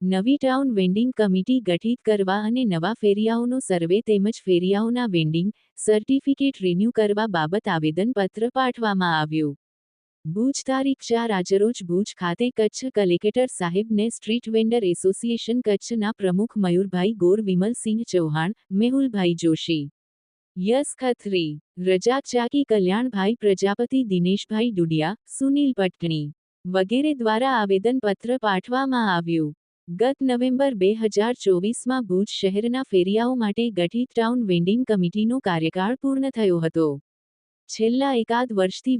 નવી town vending committee ગઠિત કરવા અને નવા ફેરિયાઓનો સર્વે તેમજ ફેરિયાઓના વેન્ડિંગ સર્ટિફિકેટ રિન્યૂ કરવા બાબત આવેદનપત્ર પાઠવવામાં આવ્યું. ભુજ તારીખ 4 આજરોજ ભુજ ખાતે કચ્છ કલેક્ટર સાહેબને સ્ટ્રીટ વેન્ડર એસોસિએશન કચ્છના પ્રમુખ મયુરભાઈ ગોર, વિમલસિંહ ચૌહાણ, મેહુલભાઈ જોશી, યસ ખત્રી, રજાક ચાકી, કલ્યાણભાઈ પ્રજાપતિ, દિનેશભાઈ ડુડિયા, સુનિલ પટણી વગેરે દ્વારા આવેદનપત્ર પાઠવવામાં આવ્યું. ગત નવેમ્બર 2024માં ભુજ શહેરના ફેરિયાઓ માટે ગઠિત ટાઉન વેન્ડિંગ કમિટીનો કાર્યકાળ પૂર્ણ થયો હતો. છેલ્લા એકાદ વર્ષથી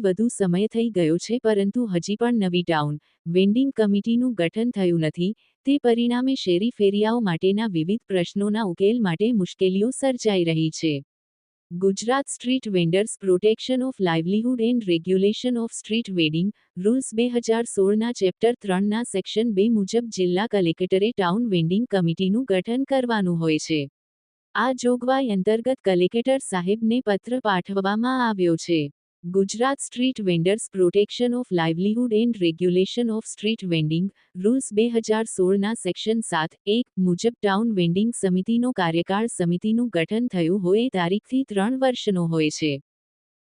વધુ સમય થઈ ગયો છે, પરંતુ હજી પણ નવી ટાઉન વેન્ડિંગ કમિટીનું ગઠન થયું નથી. તે પરિણામે શેરી ફેરિયાઓ માટેના વિવિધ પ્રશ્નોના ઉકેલ માટે મુશ્કેલીઓ સર્જાઈ રહી છે. Gujarat street vendors protection of livelihood and regulation of street vending rules 2016ના ચેપ્ટર 3ના સેક્શન 2 મુજબ જિલ્લા કલેક્ટરે ટાઉન વેન્ડિંગ કમિટીનું ગઠન કરવાનું હોય છે. આ જોગવાઈ અંતર્ગત કલેક્ટર સાહેબને પત્ર પાઠવવામાં આવ્યો છે. Gujarat street vendors protection of livelihood and regulation of street vending rules 2016ના સેક્શન 7(1) મુજબ ટાઉન વેન્ડિંગ સમિતિનો કાર્યકાળ સમિતિનું ગઠન થયું હોય એ તારીખથી 3 વર્ષનો હોય છે.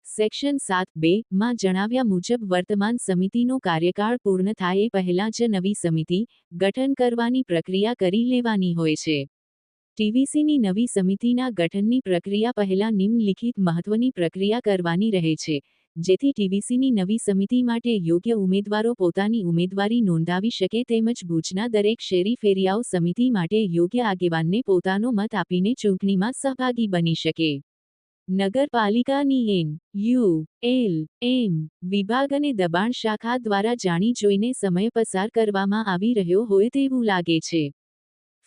સેક્શન 7(2) માં જણાવ્યા મુજબ વર્તમાન સમિતિનો કાર્યકાળ પૂર્ણ થાય એ પહેલાં જ નવી સમિતિ ગઠન કરવાની પ્રક્રિયા કરી લેવાની હોય છે. ટીવીસીની નવી સમિતિના ગઠનની પ્રક્રિયા પહેલાં નિમ્નલિખિત મહત્વની પ્રક્રિયા કરવાની રહે છે, જેથી ટીવીસીની નવી સમિતિ માટે યોગ્ય ઉમેદવારો પોતાની ઉમેદવારી નોંધાવી શકે તેમજ ભુજના દરેક શેરી ફેરિયાઓ સમિતિ માટે યોગ્ય આગેવાનને પોતાનો મત આપીને ચૂંટણીમાં સહભાગી બની શકે. નગરપાલિકાની એન.યુ.એલ.એમ. વિભાગ અને દબાણ શાખા દ્વારા જાણી જોઈને સમય પસાર કરવામાં આવી રહ્યો હોય તેવું લાગે છે.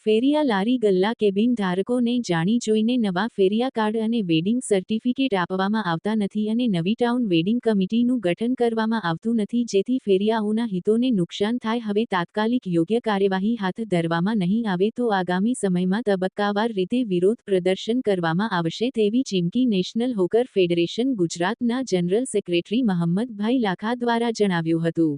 ફેરિયા લારી ગલ્લા કેબિન ધારકોને જાણી જોઈને નવા ફેરિયા કાર્ડ અને વેડિંગ સર્ટિફિકેટ આપવામાં આવતા નથી અને નવી ટાઉન વેડિંગ કમિટીનું ગઠન કરવામાં આવતું નથી, જેથી ફેરિયાઓના હિતોને નુકસાન થાય. હવે તાત્કાલિક યોગ્ય કાર્યવાહી હાથ ધરવામાં નહીં આવે તો આગામી સમયમાં તબક્કાવાર રીતે વિરોધ પ્રદર્શન કરવામાં આવશે તેવી ચીમકી નેશનલ હોકર ફેડરેશન ગુજરાતના જનરલ સેક્રેટરી મહંમદભાઈ લાખા દ્વારા જણાવ્યું હતું.